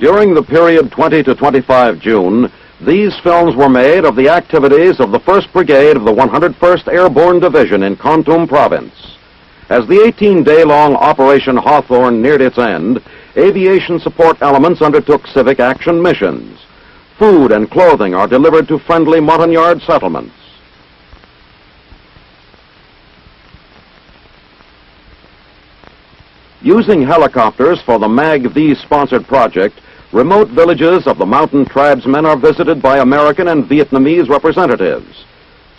During the period 20 to 25 June, these films were made of the activities of the 1st Brigade of the 101st Airborne Division in Kontum Province. As the 18-day-long Operation Hawthorne neared its end, aviation support elements undertook civic action missions. Food and clothing are delivered to friendly Montagnard settlements. Using helicopters for the MAG-V-sponsored project, remote villages of the mountain tribesmen are visited by American and Vietnamese representatives.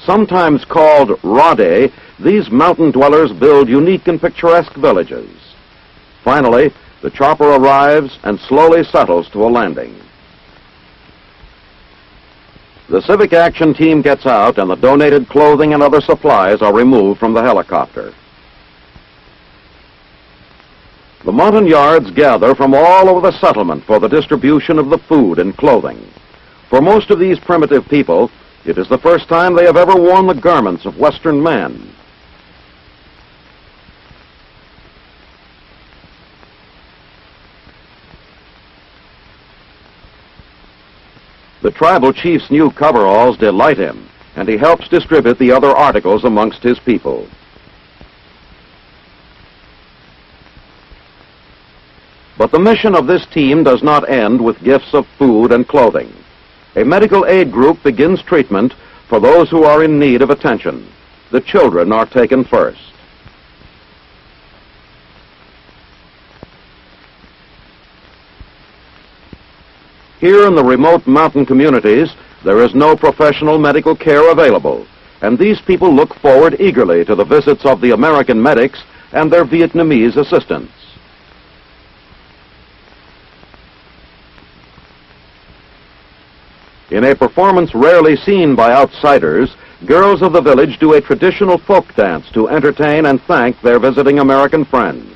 Sometimes called Rade, these mountain dwellers build unique and picturesque villages. Finally, the chopper arrives and slowly settles to a landing. The civic action team gets out and the donated clothing and other supplies are removed from the helicopter. The Montagnards gather from all over the settlement for the distribution of the food and clothing. For most of these primitive people, it is the first time they have ever worn the garments of Western men. The tribal chief's new coveralls delight him, and he helps distribute the other articles amongst his people. But the mission of this team does not end with gifts of food and clothing. A medical aid group begins treatment for those who are in need of attention. The children are taken first. Here in the remote mountain communities, there is no professional medical care available, and these people look forward eagerly to the visits of the American medics and their Vietnamese assistants. In a performance rarely seen by outsiders, girls of the village do a traditional folk dance to entertain and thank their visiting American friends.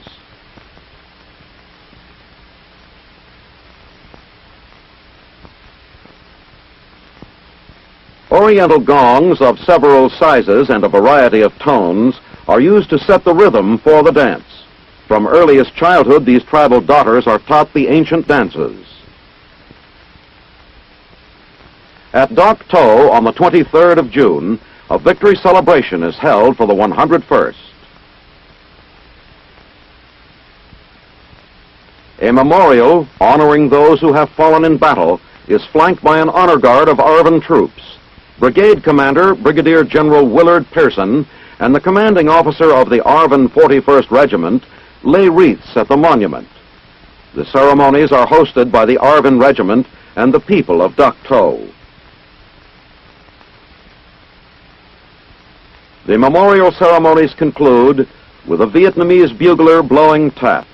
Oriental gongs of several sizes and a variety of tones are used to set the rhythm for the dance. From earliest childhood, these tribal daughters are taught the ancient dances. At Dak To on the 23rd of June, a victory celebration is held for the 101st. A memorial honoring those who have fallen in battle is flanked by an honor guard of ARVN troops. Brigade Commander Brigadier General Willard Pearson and the commanding officer of the ARVN 41st Regiment lay wreaths at the monument. The ceremonies are hosted by the ARVN Regiment and the people of Dak To. The memorial ceremonies conclude with a Vietnamese bugler blowing taps.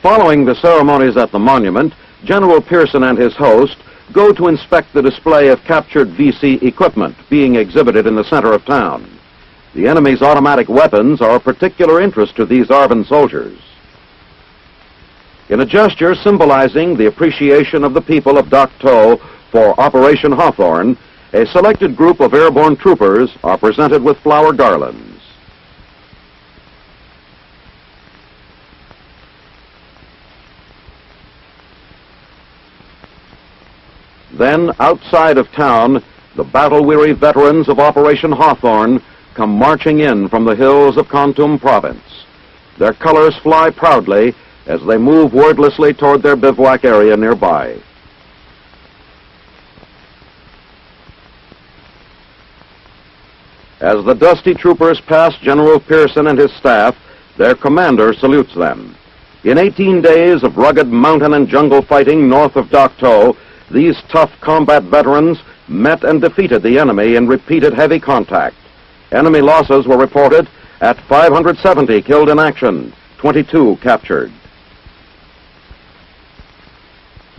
Following the ceremonies at the monument, General Pearson and his host go to inspect the display of captured VC equipment being exhibited in the center of town. The enemy's automatic weapons are of particular interest to these ARVN soldiers. In a gesture symbolizing the appreciation of the people of Dak To for Operation Hawthorne, a selected group of airborne troopers are presented with flower garlands. Then, outside of town, the battle-weary veterans of Operation Hawthorne come marching in from the hills of Kontum Province. Their colors fly proudly as they move wordlessly toward their bivouac area nearby. As the dusty troopers pass General Pearson and his staff, their commander salutes them. In 18 days of rugged mountain and jungle fighting north of Dak To, these tough combat veterans met and defeated the enemy in repeated heavy contact. Enemy losses were reported at 570 killed in action, 22 captured.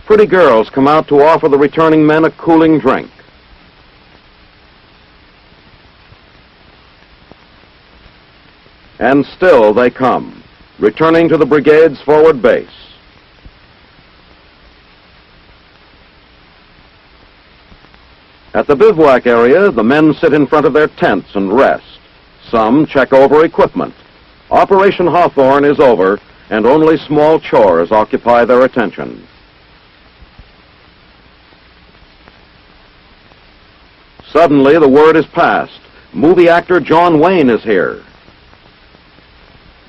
Pretty girls come out to offer the returning men a cooling drink. And still they come, returning to the brigade's forward base. At the bivouac area, the men sit in front of their tents and rest. Some check over equipment. Operation Hawthorne is over, and only small chores occupy their attention. Suddenly, the word is passed. Movie actor John Wayne is here.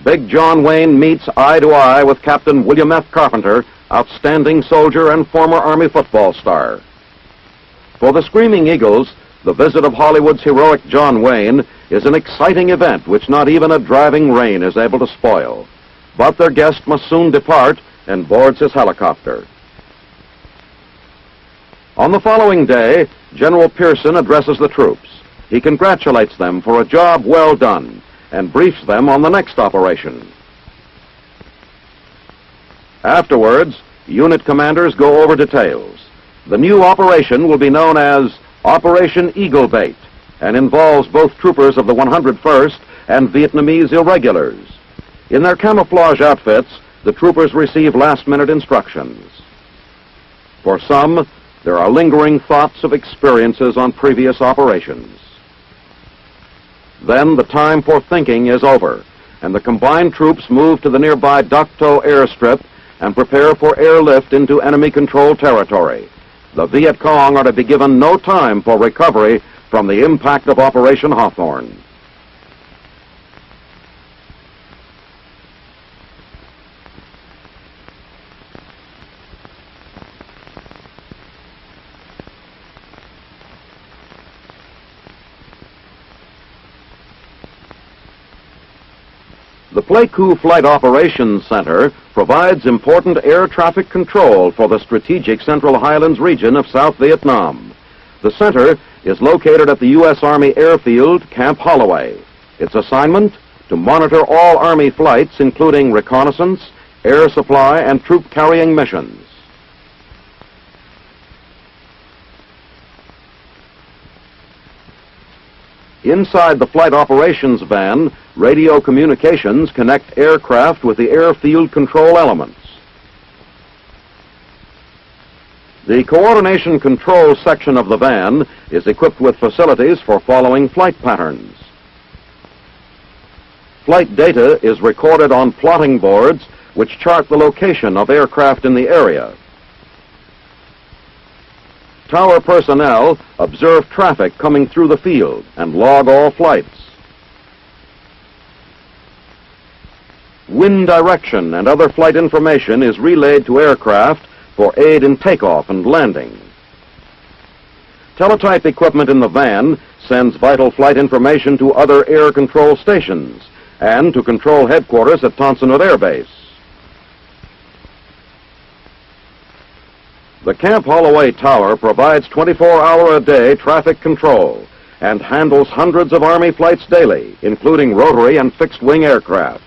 Big John Wayne meets eye to eye with Captain William F. Carpenter, outstanding soldier and former Army football star. For the Screaming Eagles, the visit of Hollywood's heroic John Wayne is an exciting event which not even a driving rain is able to spoil. But their guest must soon depart and boards his helicopter. On the following day, General Pearson addresses the troops. He congratulates them for a job well done and briefs them on the next operation. Afterwards, unit commanders go over details. The new operation will be known as Operation Eagle Bait and involves both troopers of the 101st and Vietnamese irregulars. In their camouflage outfits, the troopers receive last-minute instructions. For some, there are lingering thoughts of experiences on previous operations. Then the time for thinking is over, and the combined troops move to the nearby Dak To airstrip and prepare for airlift into enemy-controlled territory. The Viet Cong are to be given no time for recovery from the impact of Operation Hawthorne. The Pleiku Flight Operations Center provides important air traffic control for the strategic Central Highlands region of South Vietnam. The center is located at the U.S. Army Airfield, Camp Holloway. Its assignment, to monitor all Army flights, including reconnaissance, air supply, and troop-carrying missions. Inside the flight operations van, radio communications connect aircraft with the airfield control elements. The coordination control section of the van is equipped with facilities for following flight patterns. Flight data is recorded on plotting boards which chart the location of aircraft in the area. Tower personnel observe traffic coming through the field and log all flights. Wind direction and other flight information is relayed to aircraft for aid in takeoff and landing. Teletype equipment in the van sends vital flight information to other air control stations and to control headquarters at Tonson Air Base. The Camp Holloway Tower provides 24-hour-a-day traffic control and handles hundreds of Army flights daily, including rotary and fixed-wing aircraft.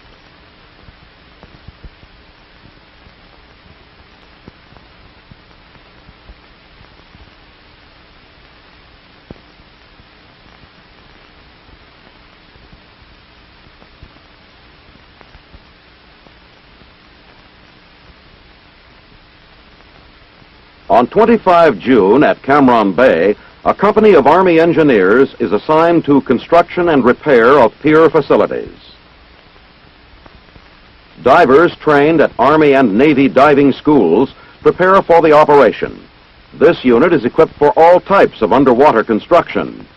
On 25 June at Cam Bay, a company of Army engineers is assigned to construction and repair of pier facilities. Divers trained at Army and Navy diving schools prepare for the operation. This unit is equipped for all types of underwater construction.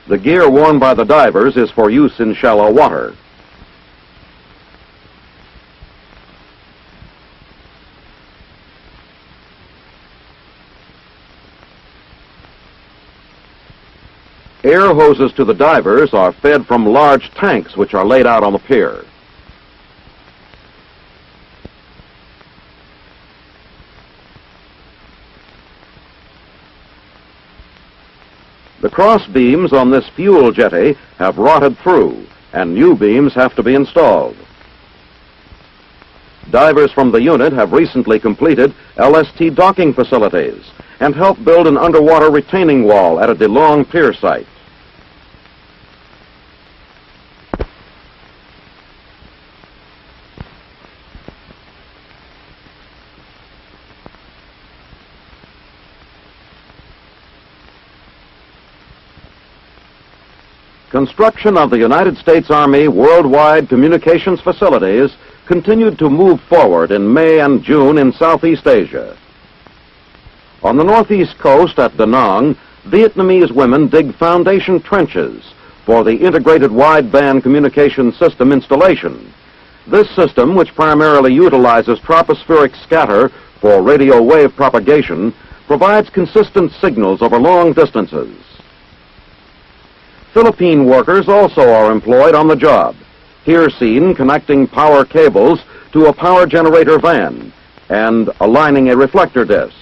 The gear worn by the divers is for use in shallow water. Air hoses to the divers are fed from large tanks which are laid out on the pier. The cross beams on this fuel jetty have rotted through, and new beams have to be installed. Divers from the unit have recently completed LST docking facilities and helped build an underwater retaining wall at a DeLong pier site. Construction of the United States Army worldwide communications facilities continued to move forward in May and June in Southeast Asia. On the northeast coast at Da Nang, Vietnamese women dig foundation trenches for the integrated wideband communication system installation. This system, which primarily utilizes tropospheric scatter for radio wave propagation, provides consistent signals over long distances. Philippine workers also are employed on the job, here seen connecting power cables to a power generator van and aligning a reflector disc.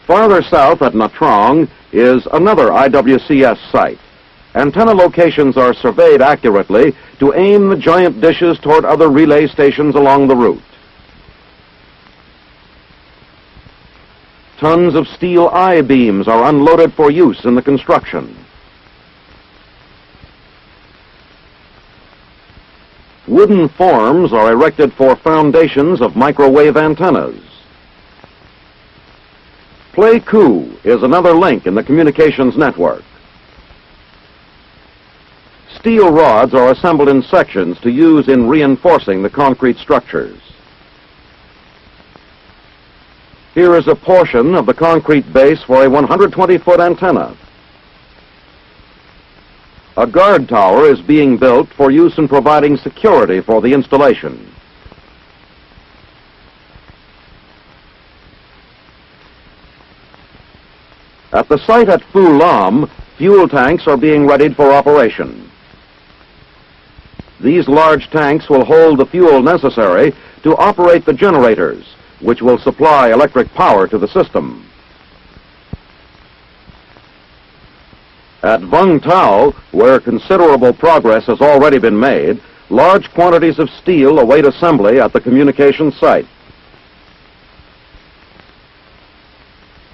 Farther south at Nha Trang is another IWCS site. Antenna locations are surveyed accurately to aim the giant dishes toward other relay stations along the route. Tons of steel I-beams are unloaded for use in the construction. Wooden forms are erected for foundations of microwave antennas. Play-Coup is another link in the communications network. Steel rods are assembled in sections to use in reinforcing the concrete structures. Here is a portion of the concrete base for a 120-foot antenna. A guard tower is being built for use in providing security for the installation. At the site at Phu Lam, fuel tanks are being readied for operation. These large tanks will hold the fuel necessary to operate the generators, which will supply electric power to the system. At Vung Tau, where considerable progress has already been made, large quantities of steel await assembly at the communications site.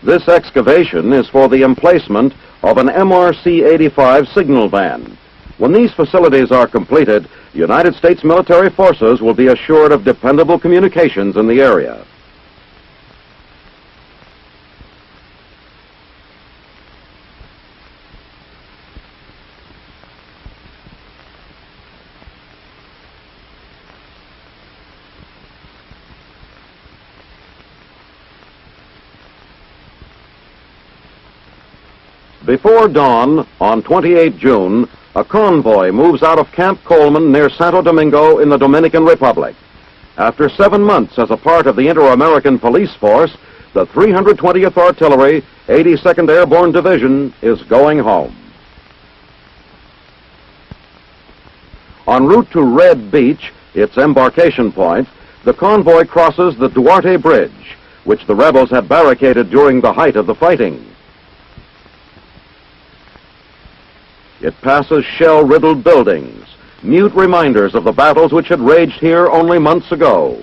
This excavation is for the emplacement of an MRC-85 signal van. When these facilities are completed, United States military forces will be assured of dependable communications in the area. Before dawn, on 28 June, a convoy moves out of Camp Coleman near Santo Domingo in the Dominican Republic. After 7 months as a part of the Inter-American Police Force, the 320th Artillery, 82nd Airborne Division is going home. En route to Red Beach, its embarkation point, the convoy crosses the Duarte Bridge, which the rebels had barricaded during the height of the fighting. It passes shell-riddled buildings, mute reminders of the battles which had raged here only months ago.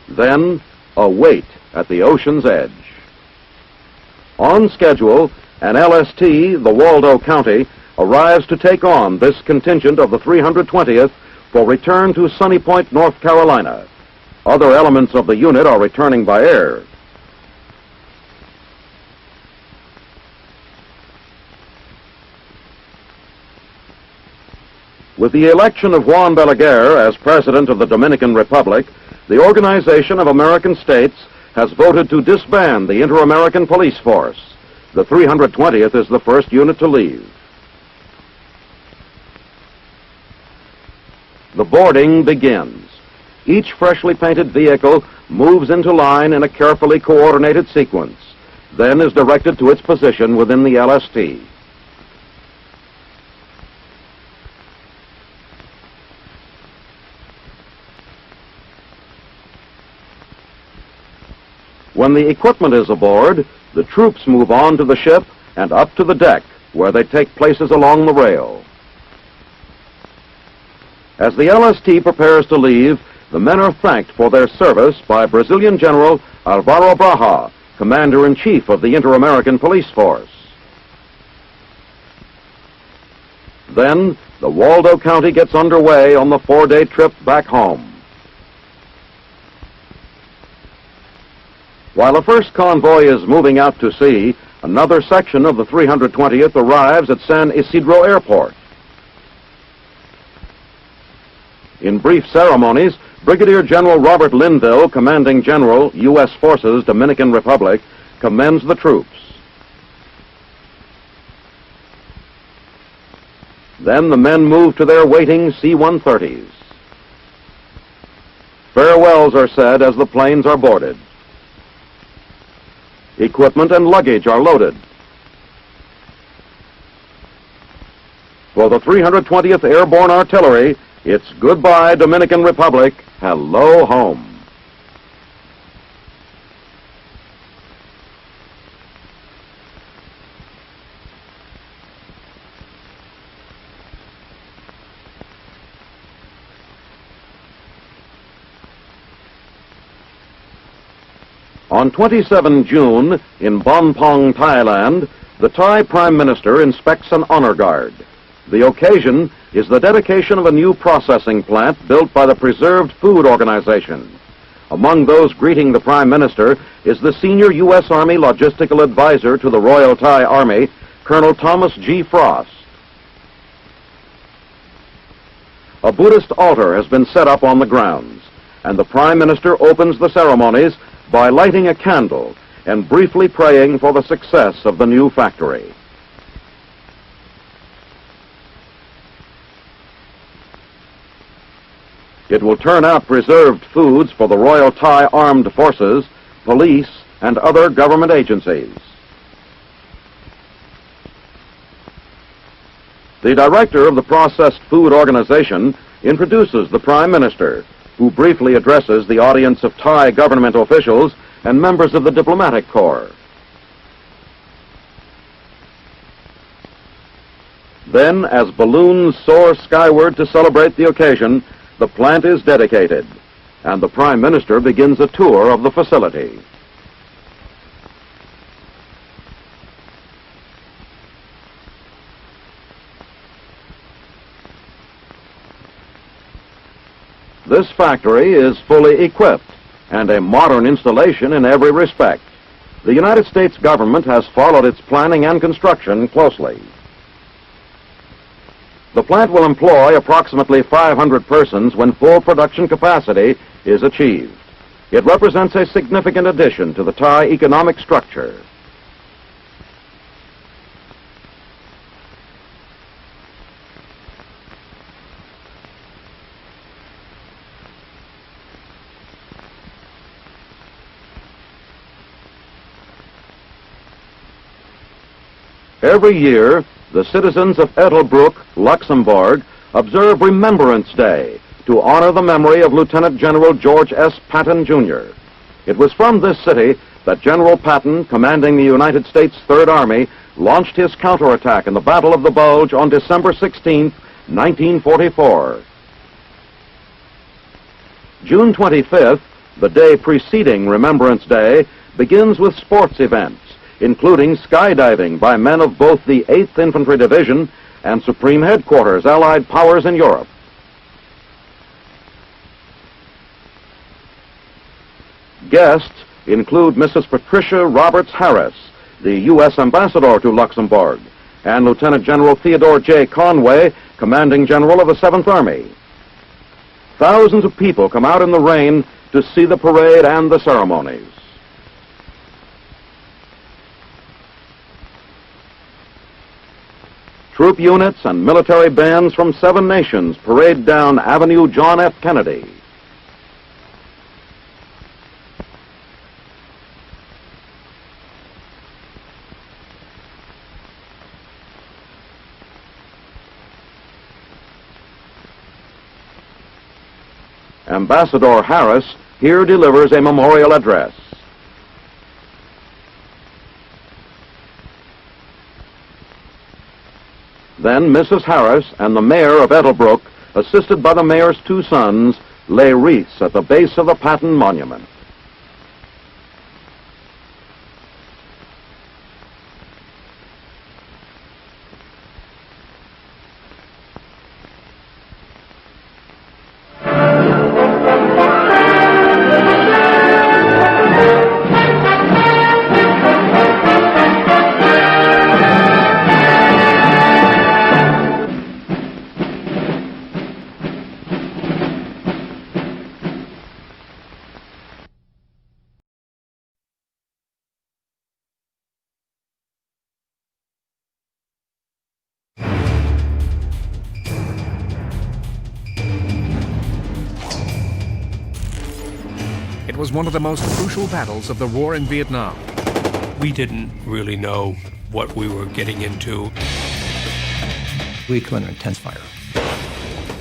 Then, a wait at the ocean's edge. On schedule, an LST, the Waldo County, arrives to take on this contingent of the 320th for return to Sunny Point, North Carolina. Other elements of the unit are returning by air. With the election of Juan Balaguer as President of the Dominican Republic, the Organization of American States has voted to disband the Inter-American Police Force. The 320th is the first unit to leave. The boarding begins. Each freshly painted vehicle moves into line in a carefully coordinated sequence, then is directed to its position within the LST. When the equipment is aboard, the troops move on to the ship and up to the deck, where they take places along the rail. As the LST prepares to leave, the men are thanked for their service by Brazilian General Alvaro Braha, Commander-in-Chief of the Inter-American Police Force. Then, the Waldo County gets underway on the 4-day trip back home. While the first convoy is moving out to sea, Another section of the 320th arrives at San Isidro Airport. In brief ceremonies, Brigadier General Robert Linville, Commanding General, U.S. Forces, Dominican Republic, commends the troops. Then the men move to their waiting C-130s. Farewells are said as the planes are boarded. Equipment and luggage are loaded. For the 320th Airborne Artillery, it's goodbye, Dominican Republic, hello home. On 27 June, in Bonpong, Thailand, the Thai Prime Minister inspects an honor guard. The occasion is the dedication of a new processing plant built by the Preserved Food Organization. Among those greeting the Prime Minister is the senior U.S. Army logistical advisor to the Royal Thai Army, Colonel Thomas G. Frost. A Buddhist altar has been set up on the grounds, and the Prime Minister opens the ceremonies by lighting a candle and briefly praying for the success of the new factory. It will turn out preserved foods for the Royal Thai Armed Forces, police, and other government agencies. The director of the Processed Food Organization introduces the Prime Minister, who briefly addresses the audience of Thai government officials and members of the diplomatic corps. Then, as balloons soar skyward to celebrate the occasion, the plant is dedicated, and the Prime Minister begins a tour of the facility. This factory is fully equipped and a modern installation in every respect. The United States government has followed its planning and construction closely. The plant will employ approximately 500 persons when full production capacity is achieved. It represents a significant addition to the Thai economic structure. Every year, the citizens of Ettelbruck, Luxembourg, observe Remembrance Day to honor the memory of Lieutenant General George S. Patton, Jr. It was from this city that General Patton, commanding the United States Third Army, launched his counterattack in the Battle of the Bulge on December 16, 1944. June 25th, the day preceding Remembrance Day, begins with sports events, including skydiving by men of both the 8th Infantry Division and Supreme Headquarters, Allied powers in Europe. Guests include Mrs. Patricia Roberts Harris, the U.S. Ambassador to Luxembourg, and Lieutenant General Theodore J. Conway, Commanding General of the 7th Army. Thousands of people come out in the rain to see the parade and the ceremonies. Troop units and military bands from 7 nations parade down Avenue John F. Kennedy. Ambassador Harris here delivers a memorial address. Then Mrs. Harris and the mayor of Ettelbruck, assisted by the mayor's 2 sons, lay wreaths at the base of the Patton Monument. It was one of the most crucial battles of the war in Vietnam. We didn't really know what we were getting into. We come under intense fire.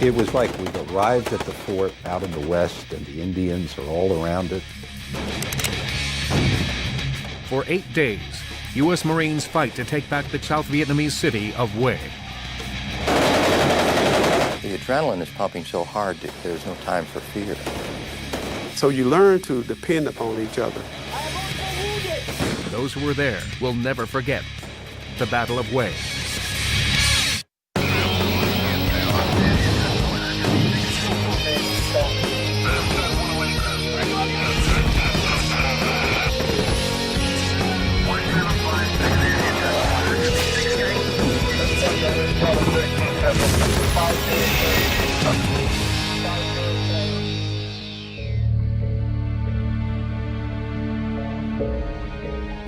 It was like we've arrived at the fort out in the west, and the Indians are all around it. For 8 days, U.S. Marines fight to take back the South Vietnamese city of Hue. The adrenaline is pumping so hard that there's no time for fear. So you learn to depend upon each other. Those who were there will never forget the Battle of Hue.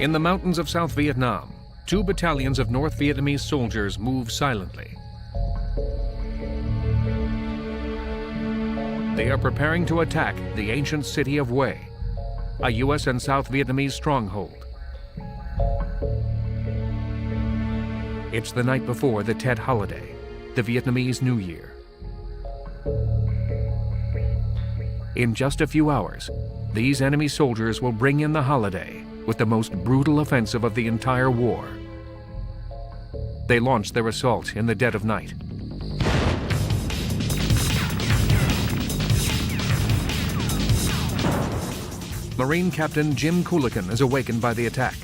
In the mountains of South Vietnam, 2 battalions of North Vietnamese soldiers move silently. They are preparing to attack the ancient city of Hue, a U.S. and South Vietnamese stronghold. It's the night before the Tet holiday, the Vietnamese New Year. In just a few hours, these enemy soldiers will bring in the holiday with the most brutal offensive of the entire war. They launch their assault in the dead of night. Marine Captain Jim Coolican is awakened by the attack.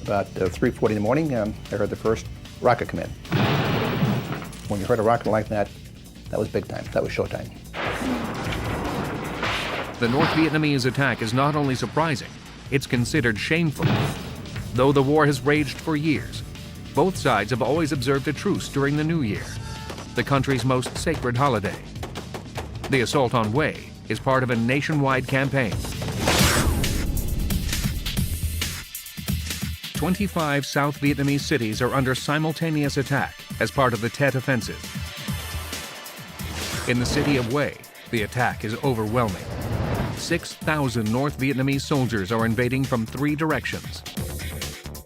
About 3:40 in the morning, I heard the first rocket come in. When you heard a rocket like that, that was big time. That was showtime. The North Vietnamese attack is not only surprising, it's considered shameful. Though the war has raged for years, both sides have always observed a truce during the New Year, the country's most sacred holiday. The assault on Hue is part of a nationwide campaign. 25 South Vietnamese cities are under simultaneous attack as part of the Tet Offensive. In the city of Hue, the attack is overwhelming. 6,000 North Vietnamese soldiers are invading from 3 directions.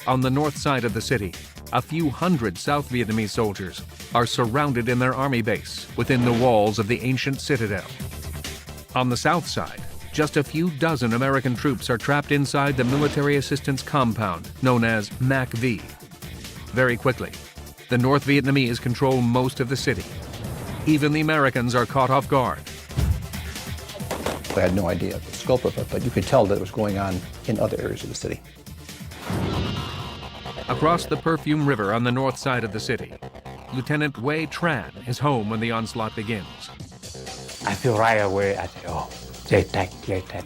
On the north side of the city, a few hundred South Vietnamese soldiers are surrounded in their army base within the walls of the ancient citadel. On the south side, just a few dozen American troops are trapped inside the military assistance compound known as MAC-V. Very quickly, the North Vietnamese control most of the city. Even the Americans are caught off guard. I had no idea the scope of it, but you could tell that it was going on in other areas of the city. Across the Perfume River on the north side of the city, Lieutenant Wei Tran is home when the onslaught begins. I feel right away, I said, oh, they take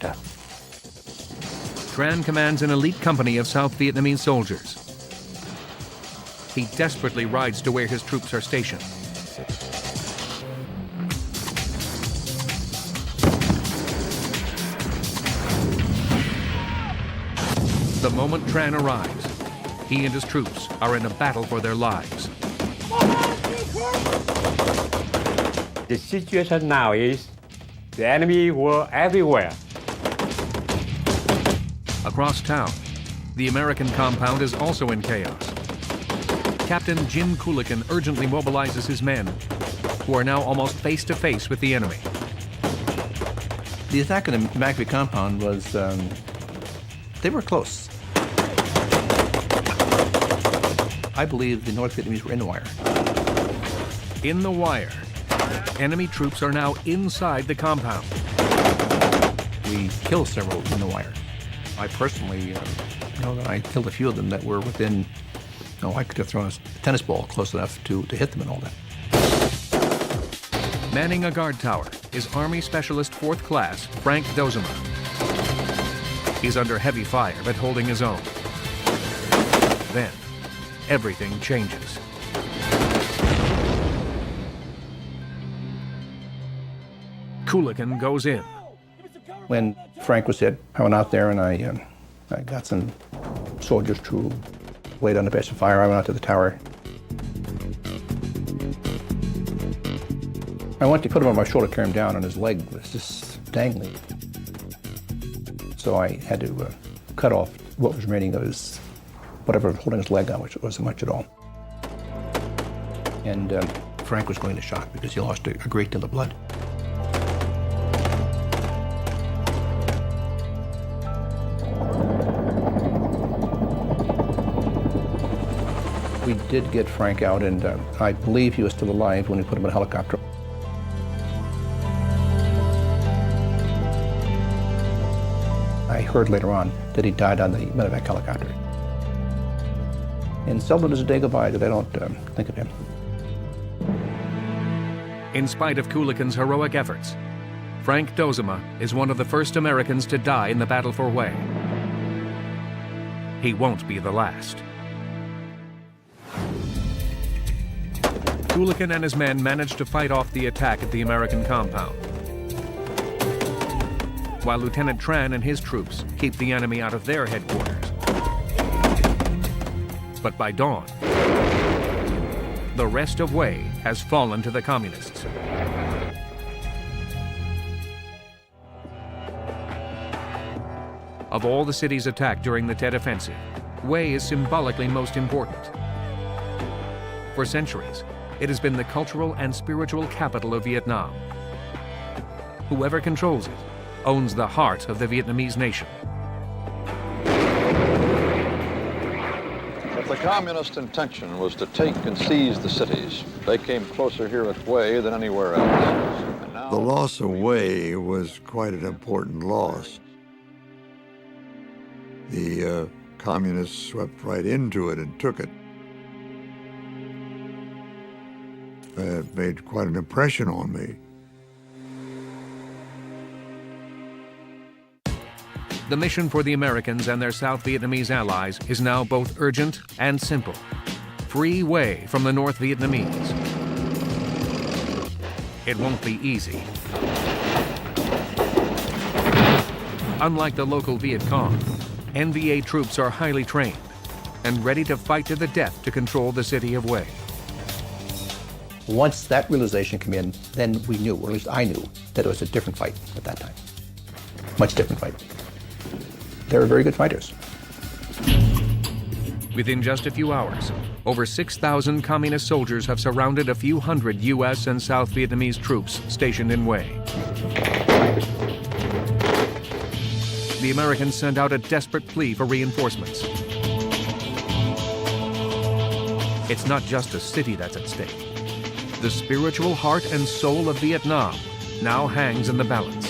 that. Tran commands an elite company of South Vietnamese soldiers. He desperately rides to where his troops are stationed. The moment Tran arrives, he and his troops are in a battle for their lives. The situation now is the enemy were everywhere. Across town, the American compound is also in chaos. Captain Jim Coolican urgently mobilizes his men, who are now almost face to face with the enemy. The attack on the MAC-V compound was, they were close. I believe the North Vietnamese were in the wire. In the wire, enemy troops are now inside the compound. We killed several in the wire. I personally know that I killed a few of them that were within, I could have thrown a tennis ball close enough to hit them and all that. Manning a guard tower is Army Specialist 4th Class Frank Dozema. He's under heavy fire but holding his own. Then, everything changes. Coolican goes in. When Frank was hit, I went out there and I got some soldiers to lay down the base of fire. I went out to the tower. I went to put him on my shoulder, carry him down, and his leg was just dangling. So I had to cut off what was remaining of his, whatever was holding his leg on, which wasn't much at all. And Frank was going to shock because he lost a great deal of blood. We did get Frank out, and I believe he was still alive when we put him in a helicopter. I heard later on that he died on the medevac helicopter. And seldom does a day go by that I don't think of him. In spite of Kulikin's heroic efforts, Frank Dozema is one of the first Americans to die in the battle for Hue. He won't be the last. Kulikin and his men managed to fight off the attack at the American compound, while Lieutenant Tran and his troops keep the enemy out of their headquarters. But by dawn, the rest of Hue has fallen to the communists. Of all the cities attacked during the Tet Offensive, Hue is symbolically most important. For centuries, it has been the cultural and spiritual capital of Vietnam. Whoever controls it owns the heart of the Vietnamese nation. If the communist intention was to take and seize the cities, they came closer here at Hue than anywhere else. And now, the loss of Hue was quite an important loss. The communists swept right into it and took it. It made quite an impression on me. The mission for the Americans and their South Vietnamese allies is now both urgent and simple. Free Hue from the North Vietnamese. It won't be easy. Unlike the local Viet Cong, NVA troops are highly trained and ready to fight to the death to control the city of Hue. Once that realization came in, then we knew, or at least I knew, that it was a different fight at that time. Much different fight. They were very good fighters. Within just a few hours, over 6,000 communist soldiers have surrounded a few hundred U.S. and South Vietnamese troops stationed in Hue. The Americans send out a desperate plea for reinforcements. It's not just a city that's at stake. The spiritual heart and soul of Vietnam now hangs in the balance.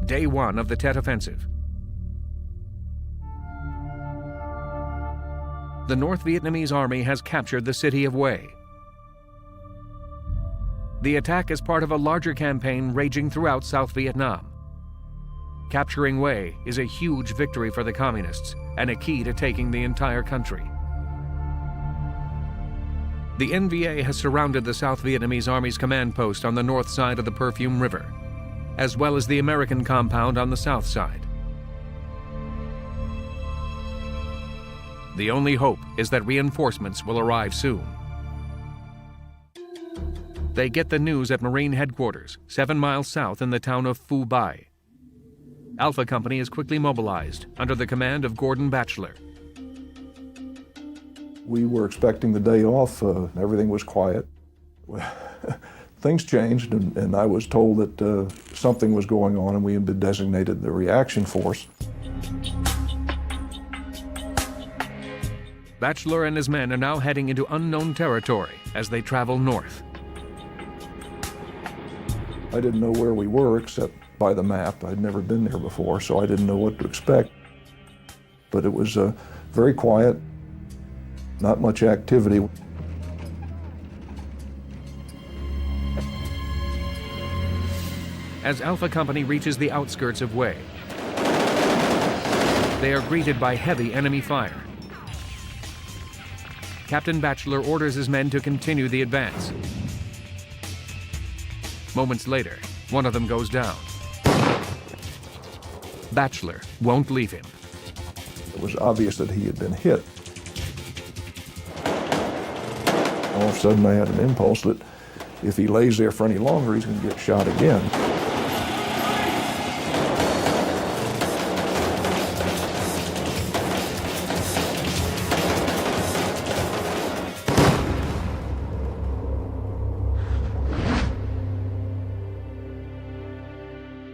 Day one of the Tet Offensive. The North Vietnamese army has captured the city of Hue. The attack is part of a larger campaign raging throughout South Vietnam. Capturing Hue is a huge victory for the communists and a key to taking the entire country. The NVA has surrounded the South Vietnamese Army's command post on the north side of the Perfume River, as well as the American compound on the south side. The only hope is that reinforcements will arrive soon. They get the news at Marine headquarters, 7 miles south in the town of Phu Bai. Alpha Company is quickly mobilized under the command of Gordon Batchelor. We were expecting the day off. Everything was quiet. Things changed, and I was told that something was going on, and we had been designated the reaction force. Batchelor and his men are now heading into unknown territory as they travel north. I didn't know where we were except by the map. I'd never been there before, so I didn't know what to expect. But it was very quiet, not much activity. As Alpha Company reaches the outskirts of Hue, they are greeted by heavy enemy fire. Captain Batchelor orders his men to continue the advance. Moments later, one of them goes down. Batchelor won't leave him. It was obvious that he had been hit. All of a sudden I had an impulse that If he lays there for any longer, he's going to get shot again.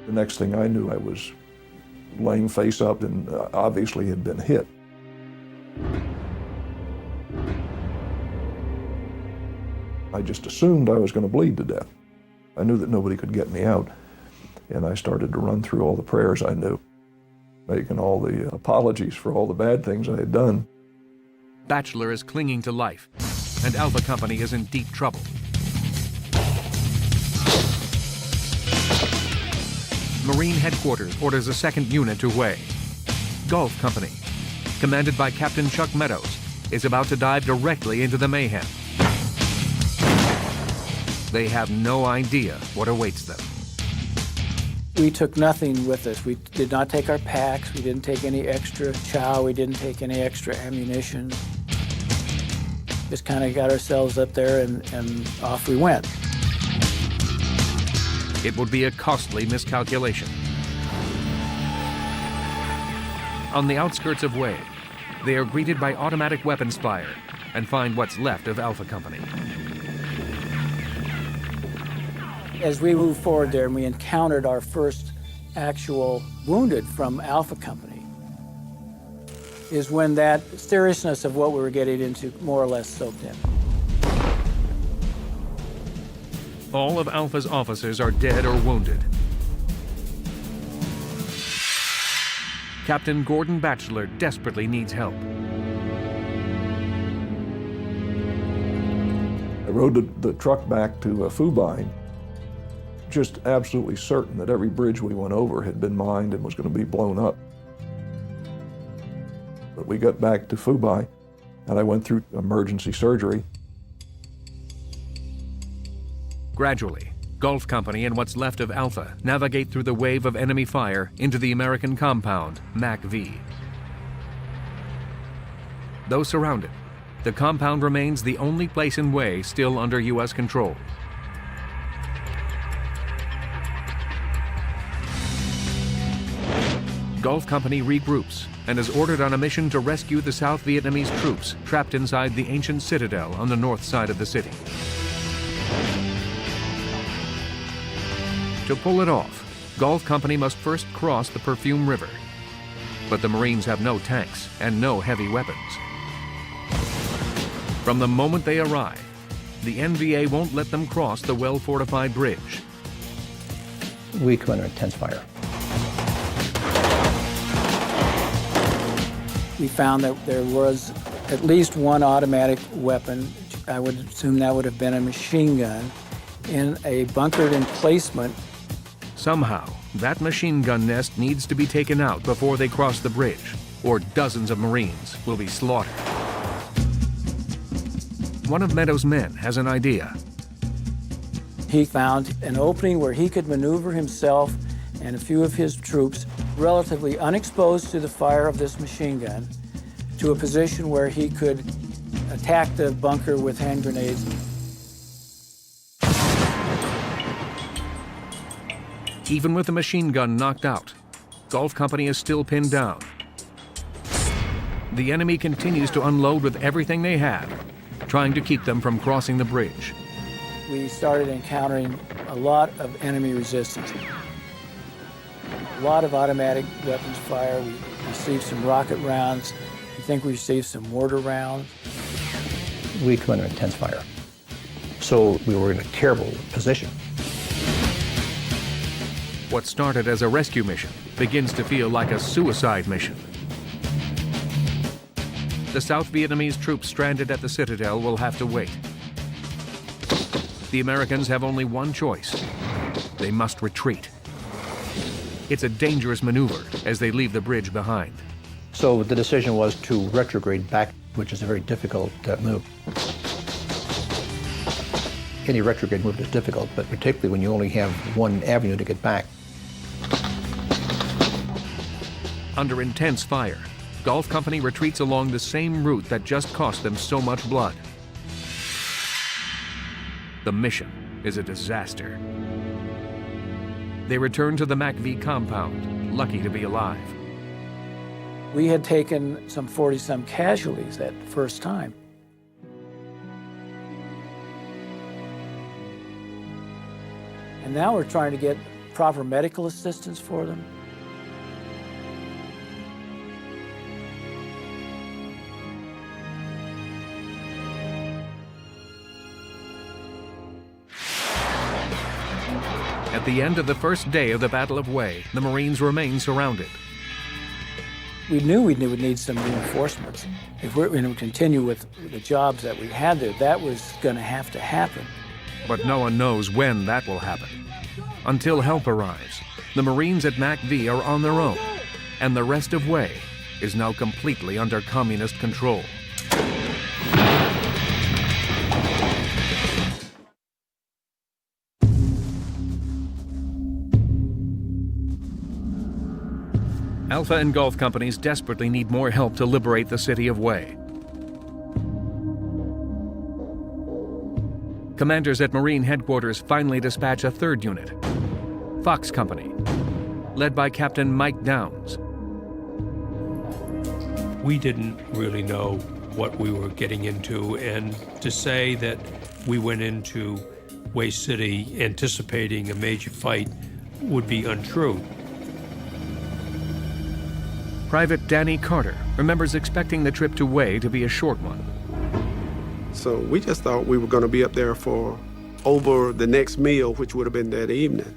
The next thing I knew, I was laying face up and obviously had been hit. I just assumed I was going to bleed to death. I knew that nobody could get me out, and I started to run through all the prayers I knew, making all the apologies for all the bad things I had done. Batchelor is clinging to life, and Alpha Company is in deep trouble. Marine Headquarters orders a second unit to weigh. Gulf Company, commanded by Captain Chuck Meadows, is about to dive directly into the mayhem. They have no idea what awaits them. We took nothing with us. We did not take our packs. We didn't take any extra chow. We didn't take any extra ammunition. Just kind of got ourselves up there and off we went. It would be a costly miscalculation. On the outskirts of Wei, they are greeted by automatic weapons fire and find what's left of Alpha Company. As we moved forward there and we encountered our first actual wounded from Alpha Company, is when that seriousness of what we were getting into more or less soaked in. All of Alpha's officers are dead or wounded. Captain Gordon Batchelor desperately needs help. I rode the truck back to Fubai, just absolutely certain that every bridge we went over had been mined and was going to be blown up. But we got back to Fubai, and I went through emergency surgery. Gradually, Gulf Company and what's left of Alpha navigate through the wave of enemy fire into the American compound, MAC-V. Though surrounded, the compound remains the only place in Wei still under U.S. control. Gulf Company regroups and is ordered on a mission to rescue the South Vietnamese troops trapped inside the ancient citadel on the north side of the city. To pull it off, Gulf Company must first cross the Perfume River. But the Marines have no tanks and no heavy weapons. From the moment they arrive, the NVA won't let them cross the well-fortified bridge. We come under intense fire. We found that there was at least one automatic weapon. I would assume that would have been a machine gun in a bunkered emplacement. Somehow, that machine gun nest needs to be taken out before they cross the bridge, or dozens of Marines will be slaughtered. One of Meadows' men has an idea. He found an opening where he could maneuver himself and a few of his troops relatively unexposed to the fire of this machine gun to a position where he could attack the bunker with hand grenades. Even with the machine gun knocked out, Gulf Company is still pinned down. The enemy continues to unload with everything they have, trying to keep them from crossing the bridge. We started encountering a lot of enemy resistance. A lot of automatic weapons fire. We received some rocket rounds. I think we received some mortar rounds. We come under intense fire. So we were in a terrible position. What started as a rescue mission begins to feel like a suicide mission. The South Vietnamese troops stranded at the citadel will have to wait. The Americans have only one choice. They must retreat. It's a dangerous maneuver as they leave the bridge behind. So the decision was to retrograde back, which is a very difficult move. Any retrograde move is difficult, but particularly when you only have one avenue to get back. Under intense fire, Gulf Company retreats along the same route that just cost them so much blood. The mission is a disaster. They return to the MACV compound, lucky to be alive. We had taken some 40-some casualties that first time. And now we're trying to get proper medical assistance for them. At the end of the first day of the Battle of Hue, the Marines remain surrounded. We knew we would need some reinforcements. If we're going to continue with the jobs that we had there, that was going to have to happen. But no one knows when that will happen. Until help arrives, the Marines at MACV are on their own, and the rest of Hue is now completely under communist control. Alpha and Gulf companies desperately need more help to liberate the city of Hue. Commanders at Marine headquarters finally dispatch a third unit, Fox Company, led by Captain Mike Downs. We didn't really know what we were getting into, and to say that we went into Hue City anticipating a major fight would be untrue. Private Danny Carter remembers expecting the trip to Hue to be a short one. So we just thought we were going to be up there for over the next meal, which would have been that evening.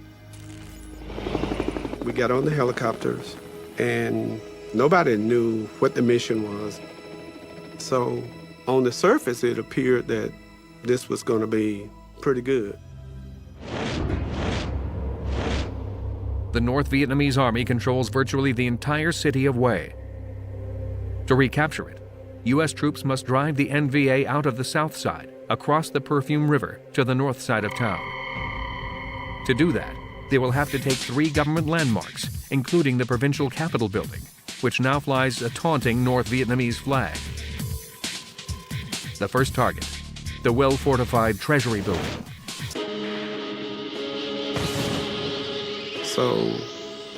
We got on the helicopters, and nobody knew what the mission was. So on the surface, it appeared that this was going to be pretty good. The North Vietnamese Army controls virtually the entire city of Hue. To recapture it, U.S. troops must drive the NVA out of the south side, across the Perfume River, to the north side of town. To do that, they will have to take 3 government landmarks, including the provincial Capitol building, which now flies a taunting North Vietnamese flag. The first target, the well-fortified Treasury building. So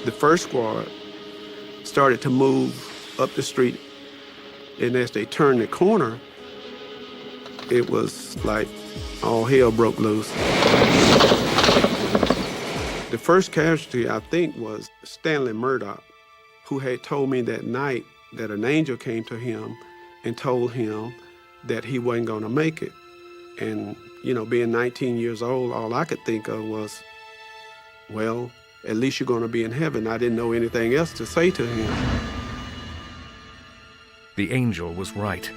the first squad started to move up the street, and as they turned the corner, it was like all hell broke loose. The first casualty, I think, was Stanley Murdoch, who had told me that night that an angel came to him and told him that he wasn't going to make it. And, you know, being 19 years old, all I could think of was, well, at least you're going to be in heaven. I didn't know anything else to say to him. The angel was right.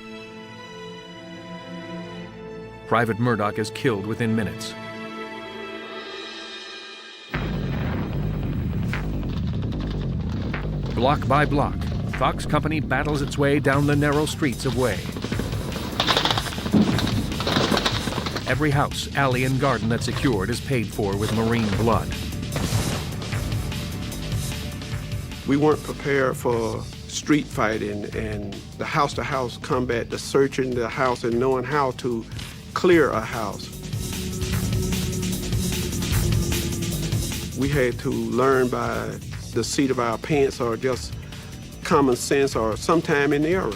Private Murdoch is killed within minutes. Block by block, Fox Company battles its way down the narrow streets of Hue. Every house, alley, and garden that's secured is paid for with Marine blood. We weren't prepared for street fighting and the house-to-house combat, the searching the house and knowing how to clear a house. We had to learn by the seat of our pants or just common sense or sometime in error.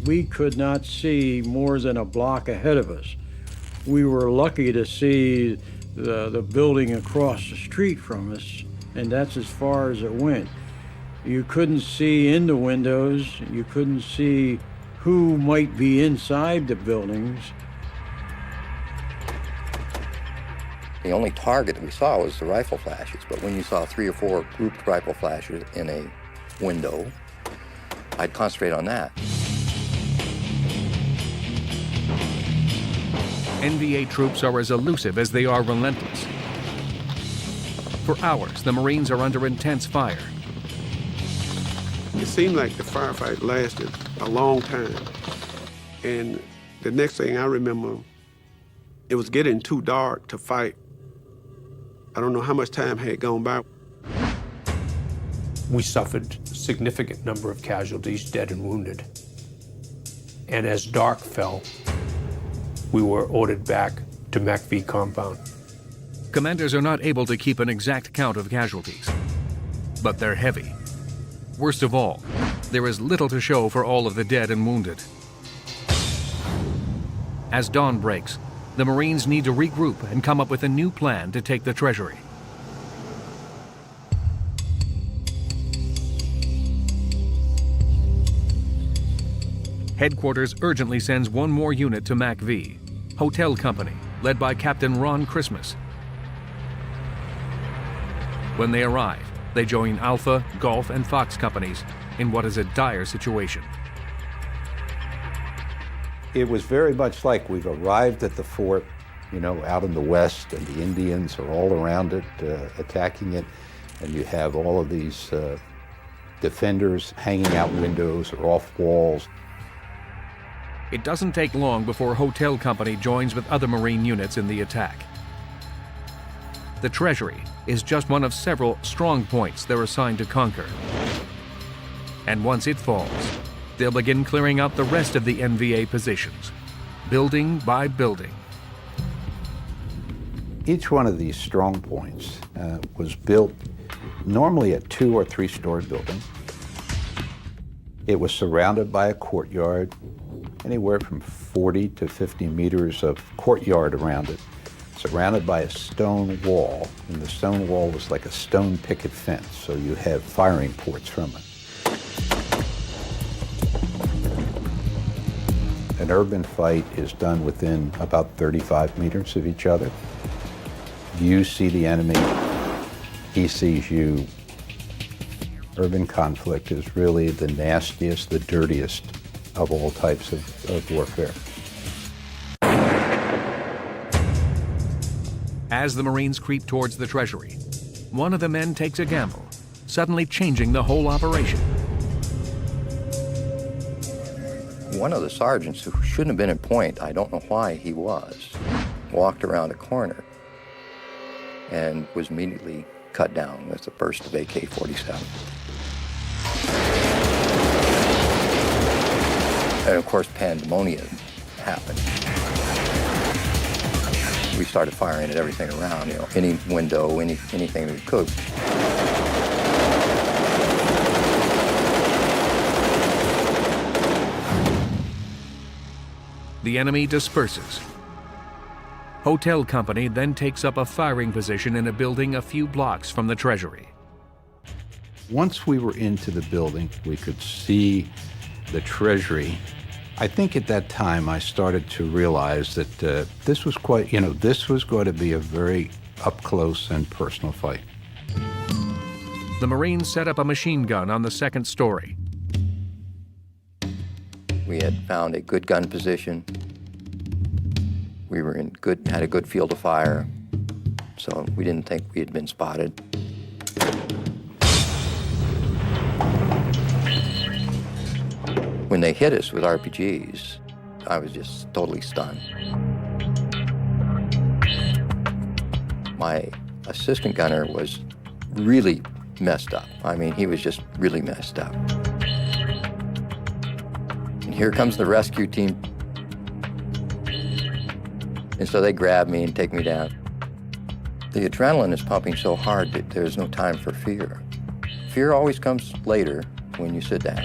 We could not see more than a block ahead of us. We were lucky to see the building across the street from us, and that's as far as it went. You couldn't see in the windows, you couldn't see who might be inside the buildings. The only target that we saw was the rifle flashes, but when you saw 3 or 4 grouped rifle flashes in a window, I'd concentrate on that. NVA troops are as elusive as they are relentless. For hours, the Marines are under intense fire. It seemed like the firefight lasted a long time. And the next thing I remember, it was getting too dark to fight. I don't know how much time had gone by. We suffered a significant number of casualties, dead and wounded. And as dark fell, we were ordered back to MACV compound. Commanders are not able to keep an exact count of casualties, but they're heavy. Worst of all, there is little to show for all of the dead and wounded. As dawn breaks, the Marines need to regroup and come up with a new plan to take the treasury. Headquarters urgently sends one more unit to MACV, Hotel Company, led by Captain Ron Christmas. When they arrive, they join Alpha, Golf, and Fox companies in what is a dire situation. It was very much like we've arrived at the fort, you know, out in the west, and the Indians are all around it, attacking it, and you have all of these defenders hanging out windows or off walls. It doesn't take long before Hotel Company joins with other Marine units in the attack. The treasury is just one of several strong points they're assigned to conquer. And once it falls, they'll begin clearing out the rest of the NVA positions, building by building. Each one of these strong points was built normally a 2- or 3-story building. It was surrounded by a courtyard, anywhere from 40 to 50 meters of courtyard around it, surrounded by a stone wall, and the stone wall was like a stone picket fence, so you have firing ports from it. An urban fight is done within about 35 meters of each other. You see the enemy, he sees you. Urban conflict is really the nastiest, the dirtiest of all types of warfare. As the Marines creep towards the treasury, one of the men takes a gamble, suddenly changing the whole operation. One of the sergeants who shouldn't have been in point, I don't know why he was, walked around a corner and was immediately cut down with a burst of AK-47. And of course, pandemonium happened. We started firing at everything around, you know, any window, anything we could. The enemy disperses. Hotel Company then takes up a firing position in a building a few blocks from the treasury. Once we were into the building, we could see the treasury. I think at that time I started to realize that this was quite, you know, this was going to be a very up-close and personal fight. The Marines set up a machine gun on the second story. We had found a good gun position. We were had a good field of fire, so we didn't think we had been spotted. When they hit us with RPGs, I was just totally stunned. My assistant gunner was really messed up. I mean, he was just really messed up. And here comes the rescue team. And so they grab me and take me down. The adrenaline is pumping so hard that there's no time for fear. Fear always comes later when you sit down.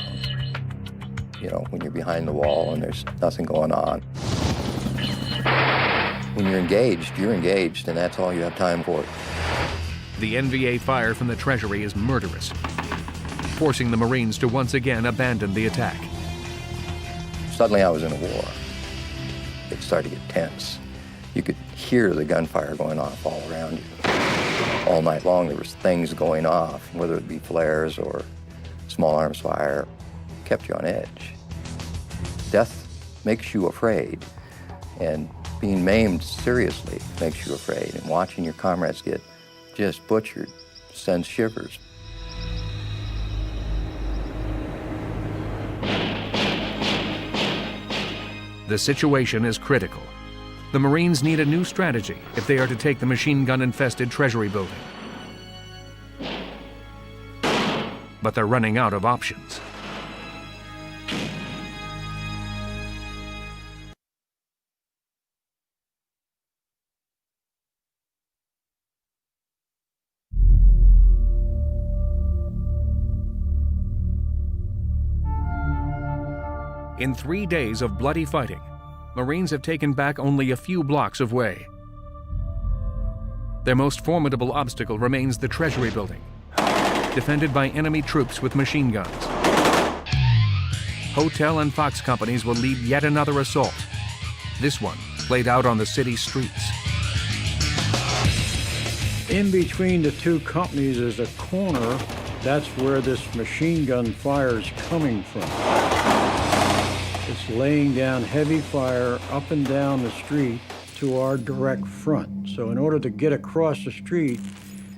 You know, when you're behind the wall and there's nothing going on. When you're engaged, and that's all you have time for. The NVA fire from the treasury is murderous, forcing the Marines to once again abandon the attack. Suddenly I was in a war. It started to get tense. You could hear the gunfire going off all around you. All night long there was things going off, whether it be flares or small arms fire. Kept you on edge. Death makes you afraid, and being maimed seriously makes you afraid, and watching your comrades get just butchered sends shivers. The situation is critical. The Marines need a new strategy if they are to take the machine gun-infested treasury building. But they're running out of options. In 3 days of bloody fighting, Marines have taken back only a few blocks of way. Their most formidable obstacle remains the Treasury Building, defended by enemy troops with machine guns. Hotel and Fox companies will lead yet another assault, this one played out on the city streets. In between the two companies is a corner. That's where this machine gun fire is coming from. It's laying down heavy fire up and down the street to our direct front. So in order to get across the street,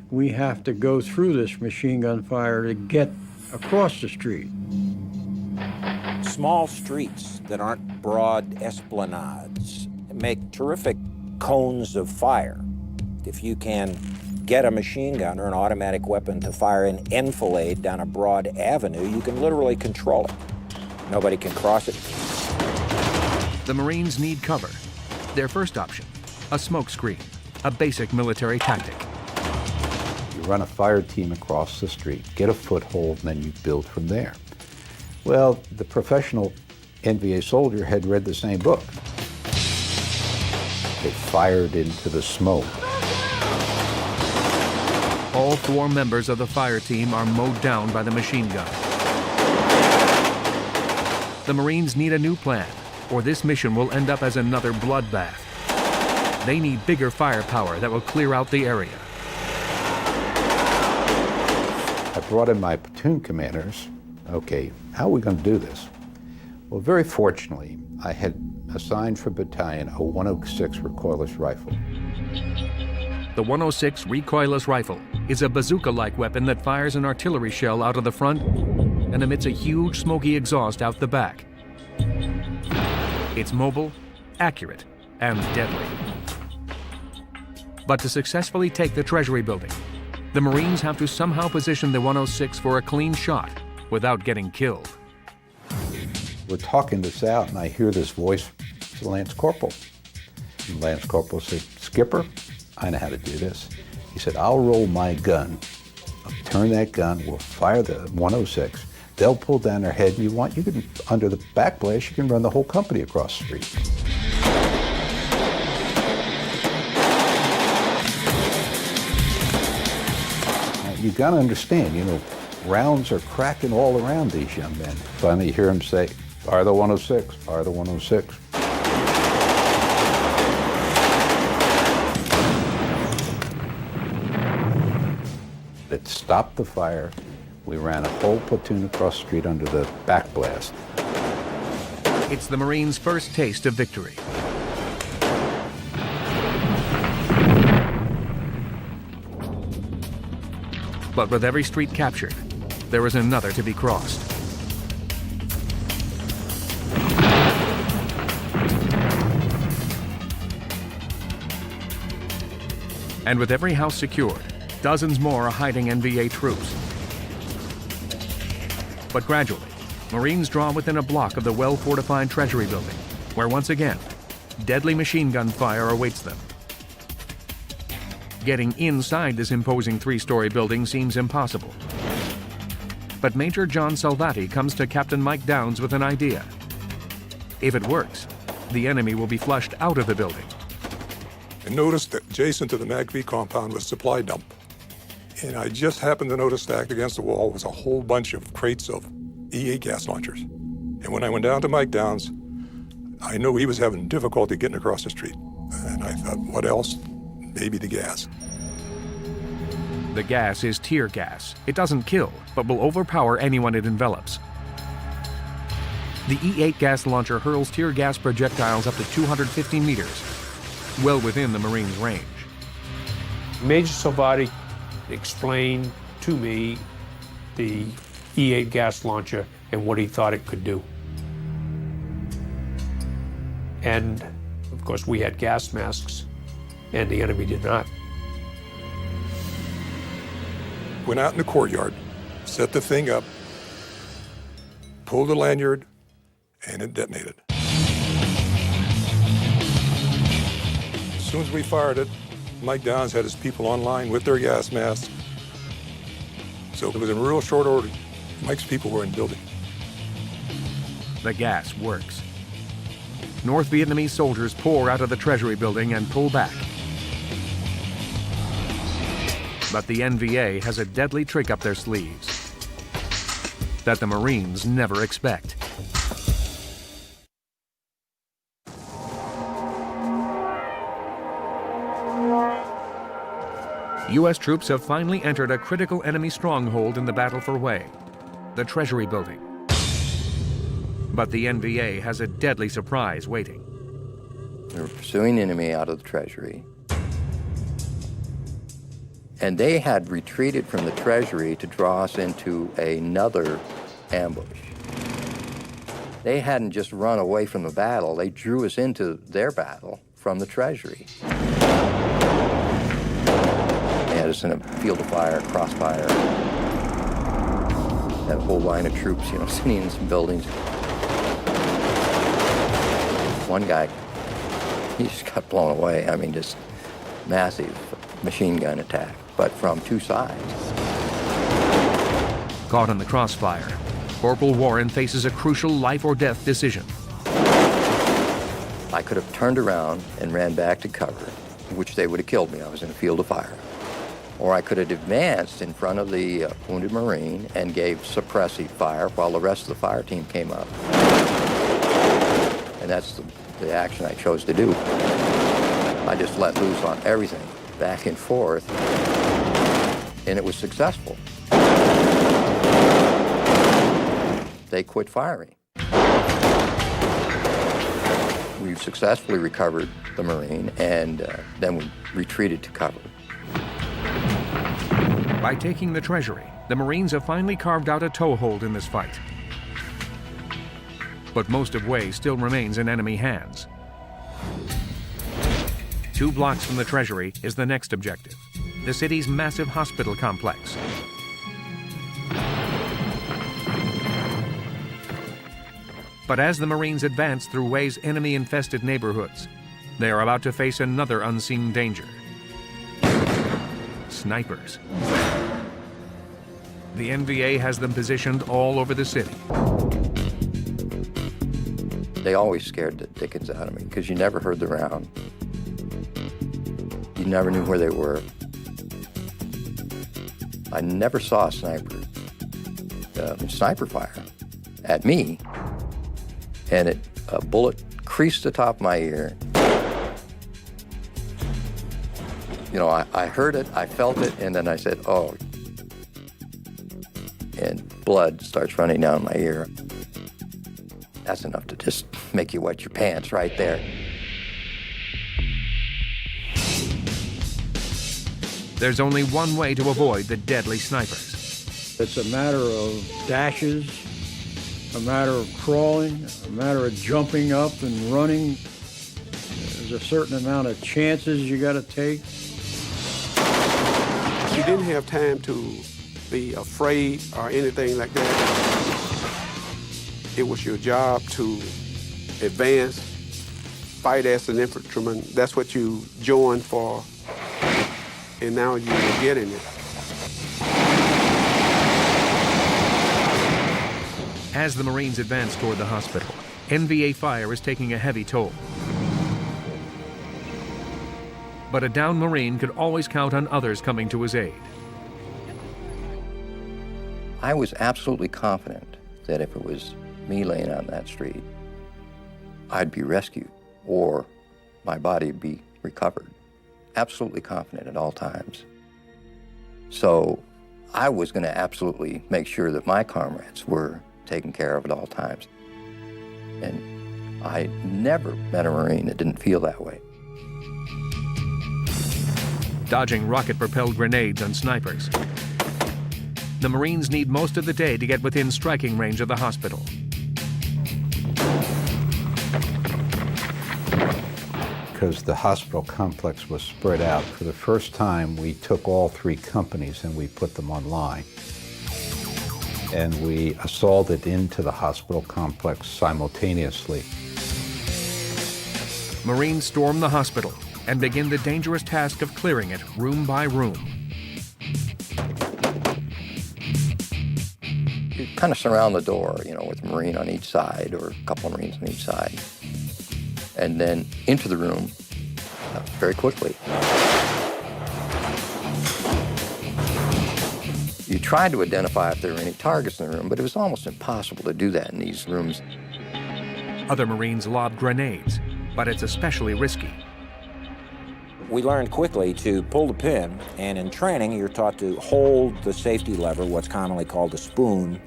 we have to go through this machine gun fire to get across the street. Small streets that aren't broad esplanades make terrific cones of fire. If you can get a machine gun or an automatic weapon to fire an enfilade down a broad avenue, you can literally control it. Nobody can cross it. The Marines need cover. Their first option, a smoke screen, a basic military tactic. You run a fire team across the street, get a foothold, and then you build from there. Well, the professional NVA soldier had read the same book. They fired into the smoke. All 4 members of the fire team are mowed down by the machine gun. The Marines need a new plan, or this mission will end up as another bloodbath. They need bigger firepower that will clear out the area. I brought in my platoon commanders. Okay, how are we going to do this? Well, very fortunately, I had assigned for battalion a 106 recoilless rifle. The 106 recoilless rifle is a bazooka-like weapon that fires an artillery shell out of the front and emits a huge smoky exhaust out the back. It's mobile, accurate, and deadly. But to successfully take the Treasury Building, the Marines have to somehow position the 106 for a clean shot without getting killed. We're talking this out, and I hear this voice from Lance Corporal. And Lance Corporal said, "Skipper, I know how to do this." He said, "I'll roll my gun. I'll turn that gun, we'll fire the 106. They'll pull down their head, and you can, under the backblast, you can run the whole company across the street." Now, you gotta understand, rounds are cracking all around these young men. Finally, you hear them say, "Fire the 106, fire the 106. It stopped the fire. We ran a whole platoon across the street under the backblast. It's the Marines' first taste of victory. But with every street captured, there is another to be crossed. And with every house secured, dozens more are hiding NVA troops. But gradually, Marines draw within a block of the well-fortified Treasury Building, where once again, deadly machine gun fire awaits them. Getting inside this imposing 3-story building seems impossible. But Major John Salvati comes to Captain Mike Downs with an idea. If it works, the enemy will be flushed out of the building. I noticed that adjacent to the MAGV compound was a supply dump. And I just happened to notice stacked against the wall was a whole bunch of crates of E8 gas launchers. And when I went down to Mike Downs, I knew he was having difficulty getting across the street. And I thought, what else? Maybe the gas. The gas is tear gas. It doesn't kill, but will overpower anyone it envelops. The E8 gas launcher hurls tear gas projectiles up to 250 meters, well within the Marines' range. Major Salvati explained to me the E8 gas launcher and what he thought it could do. And of course, we had gas masks, and the enemy did not. Went out in the courtyard, set the thing up, pulled the lanyard, and it detonated. As soon as we fired it, Mike Downs had his people online with their gas masks. So it was in real short order. Mike's people were in the building. The gas works. North Vietnamese soldiers pour out of the Treasury building and pull back. But the NVA has a deadly trick up their sleeves that the Marines never expect. U.S. troops have finally entered a critical enemy stronghold in the battle for Hue, the Treasury building. But the NVA has a deadly surprise waiting. We were pursuing the enemy out of the Treasury. And they had retreated from the Treasury to draw us into another ambush. They hadn't just run away from the battle, they drew us into their battle from the Treasury. They had us in a field of fire, crossfire. That whole line of troops, sitting in some buildings. One guy, he just got blown away. I mean, just massive machine gun attack, but from two sides. Caught in the crossfire, Corporal Warren faces a crucial life or death decision. I could have turned around and ran back to cover, which they would have killed me. I was in a field of fire. Or I could have advanced in front of the wounded Marine and gave suppressive fire while the rest of the fire team came up. And that's the action I chose to do. I just let loose on everything, back and forth, and it was successful. They quit firing. We successfully recovered the Marine, and then we retreated to cover. By taking the Treasury, the Marines have finally carved out a toehold in this fight. But most of Hue still remains in enemy hands. 2 blocks from the Treasury is the next objective, the city's massive hospital complex. But as the Marines advance through Hue's enemy-infested neighborhoods, they are about to face another unseen danger. Snipers. The NVA has them positioned all over the city. They always scared the dickens out of me because you never heard the round. You never knew where they were. I never saw a sniper fire at me, and a bullet creased the top of my ear. I heard it, I felt it, and then I said, oh, and blood starts running down my ear. That's enough to just make you wet your pants right there. There's only one way to avoid the deadly snipers. It's a matter of dashes, a matter of crawling, a matter of jumping up and running. There's a certain amount of chances you got to take. You didn't have time to be afraid or anything like that. It was your job to advance, fight as an infantryman. That's what you joined for, and now you're getting it. As the Marines advance toward the hospital, NVA fire is taking a heavy toll. But a downed Marine could always count on others coming to his aid. I was absolutely confident that if it was me laying on that street, I'd be rescued or my body would be recovered. Absolutely confident at all times. So I was going to absolutely make sure that my comrades were taken care of at all times. And I never met a Marine that didn't feel that way. Dodging rocket-propelled grenades and snipers, the Marines need most of the day to get within striking range of the hospital. Because the hospital complex was spread out, for the first time we took all 3 companies and we put them online. And we assaulted into the hospital complex simultaneously. Marines storm the hospital and begin the dangerous task of clearing it room by room. kind of surround the door, you know, with a Marine on each side or a couple of Marines on each side. And then into the room very quickly. You tried to identify if there were any targets in the room, but it was almost impossible to do that in these rooms. Other Marines lob grenades, but it's especially risky. We learned quickly to pull the pin, and in training, you're taught to hold the safety lever, what's commonly called a spoon,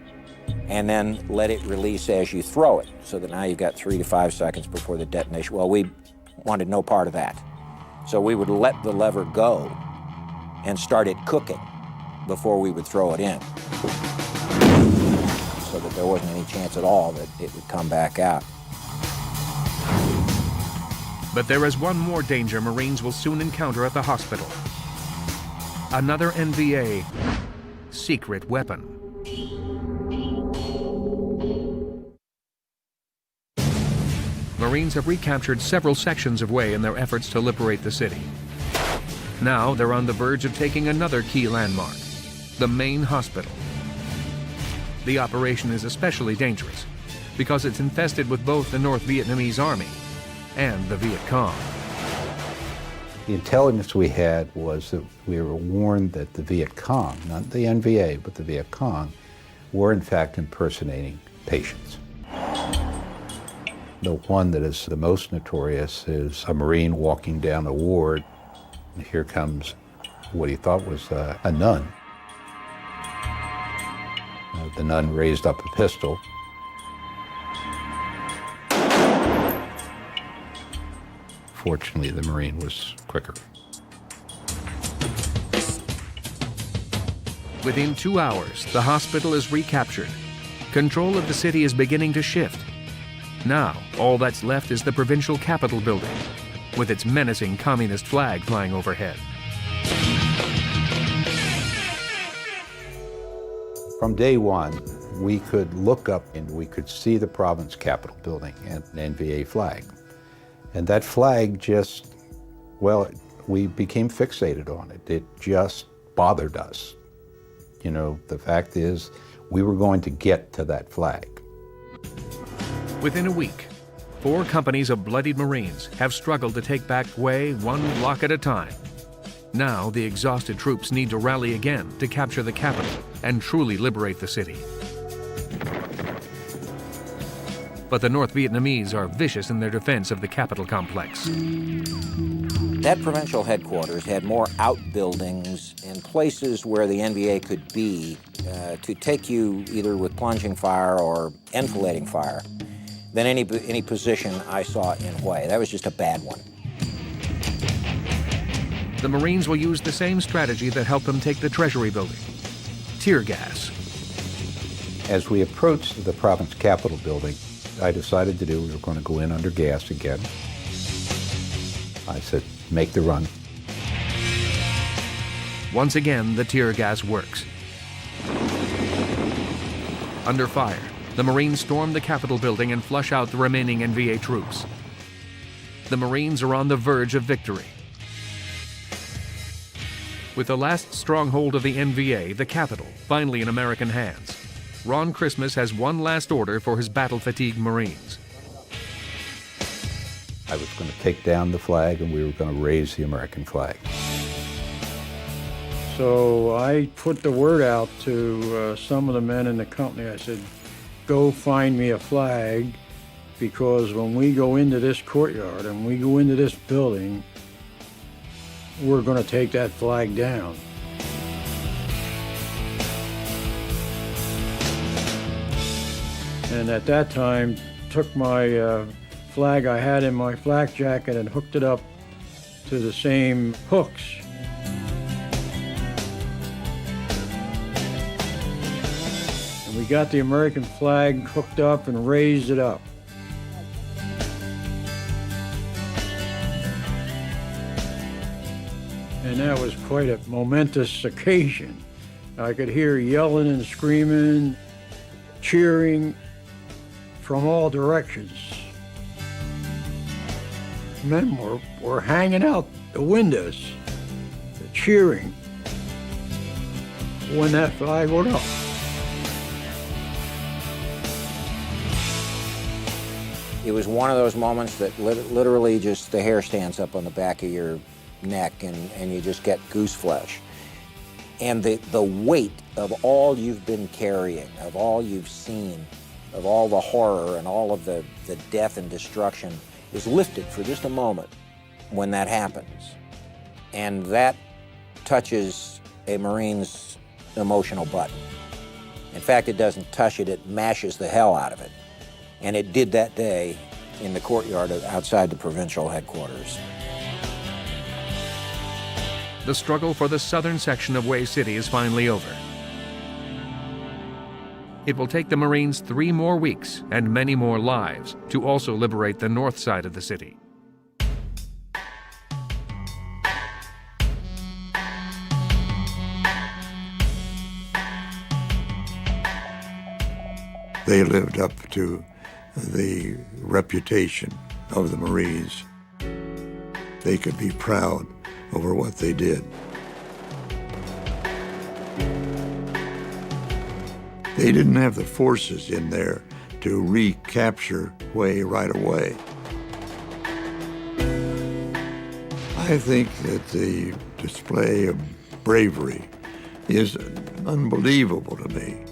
and then let it release as you throw it, so that now you've got 3 to 5 seconds before the detonation. Well, we wanted no part of that. So we would let the lever go and start it cooking before we would throw it in, so that there wasn't any chance at all that it would come back out. But there is one more danger Marines will soon encounter at the hospital. Another NVA secret weapon. Marines have recaptured several sections of Hue in their efforts to liberate the city. Now they're on the verge of taking another key landmark, the main hospital. The operation is especially dangerous because it's infested with both the North Vietnamese Army and the Viet Cong. The intelligence we had was that we were warned that the Viet Cong, not the NVA, but the Viet Cong, were in fact impersonating patients. The one that is the most notorious is a Marine walking down a ward, and here comes what he thought was a nun. The nun raised up a pistol. Fortunately, the Marine was quicker. Within 2 hours, the hospital is recaptured. Control of the city is beginning to shift. Now, all that's left is the provincial capitol building, with its menacing communist flag flying overhead. From day one, we could look up and we could see the province capitol building and an NVA flag. And that flag just, well, we became fixated on it. It just bothered us. You know, the fact is, we were going to get to that flag. Within a week, 4 companies of bloodied Marines have struggled to take back Hue one block at a time. Now, the exhausted troops need to rally again to capture the capital and truly liberate the city. But the North Vietnamese are vicious in their defense of the capital complex. That provincial headquarters had more outbuildings and places where the NVA could be to take you either with plunging fire or enfilading fire than any position I saw in Hue. That was just a bad one. The Marines will use the same strategy that helped them take the Treasury building: tear gas. As we approached the province capitol building, I decided we were going to go in under gas again. I said, make the run. Once again, the tear gas works. Under fire, the Marines storm the Capitol building and flush out the remaining NVA troops. The Marines are on the verge of victory. With the last stronghold of the NVA, the Capitol, finally in American hands, Ron Christmas has one last order for his battle-fatigued Marines. I was going to take down the flag and we were going to raise the American flag. So I put the word out to some of the men in the company. I said, go find me a flag, because when we go into this courtyard and we go into this building, we're going to take that flag down. And at that time, took my flag I had in my flak jacket and hooked it up to the same hooks. And we got the American flag hooked up and raised it up. And that was quite a momentous occasion. I could hear yelling and screaming, cheering from all directions. Men were hanging out the windows, cheering when that flag went up. It was one of those moments that literally just the hair stands up on the back of your neck and you just get goose flesh. And the weight of all you've been carrying, of all you've seen, of all the horror and all of the death and destruction is lifted for just a moment when that happens. And that touches a Marine's emotional button. In fact, it doesn't touch it, it mashes the hell out of it. And it did that day in the courtyard outside the provincial headquarters. The struggle for the southern section of Way City is finally over. It will take the Marines 3 more weeks and many more lives to also liberate the north side of the city. They lived up to the reputation of the Marines. They could be proud over what they did. They didn't have the forces in there to recapture Hue right away. I think that the display of bravery is unbelievable to me.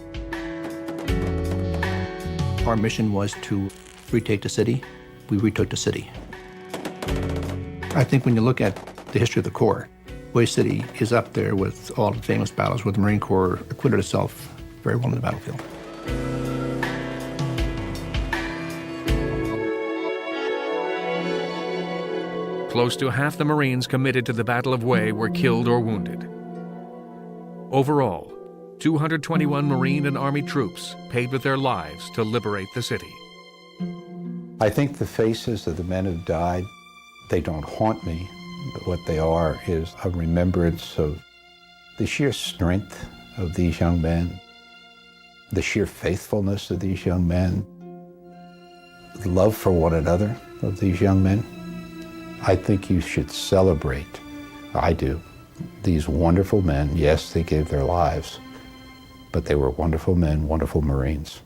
Our mission was to retake the city. We retook the city. I think when you look at the history of the Corps, Way City is up there with all the famous battles where the Marine Corps acquitted itself very well on the battlefield. Close to half the Marines committed to the Battle of Way were killed or wounded. Overall, 221 Marine and Army troops paid with their lives to liberate the city. I think the faces of the men who died, they don't haunt me, but what they are is a remembrance of the sheer strength of these young men, the sheer faithfulness of these young men, the love for one another of these young men. I think you should celebrate, I do, these wonderful men. Yes, they gave their lives, but they were wonderful men, wonderful Marines.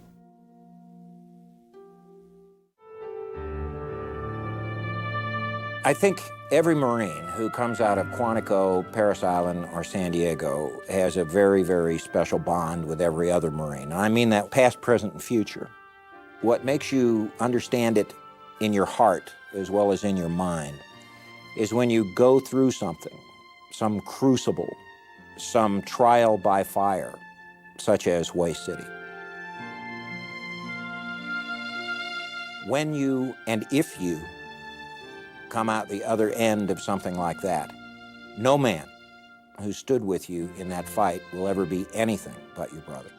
I think every Marine who comes out of Quantico, Parris Island, or San Diego has a very, very special bond with every other Marine. And I mean that past, present, and future. What makes you understand it in your heart as well as in your mind is when you go through something, some crucible, some trial by fire, such as Way City. When you, and if you, come out the other end of something like that, no man who stood with you in that fight will ever be anything but your brother.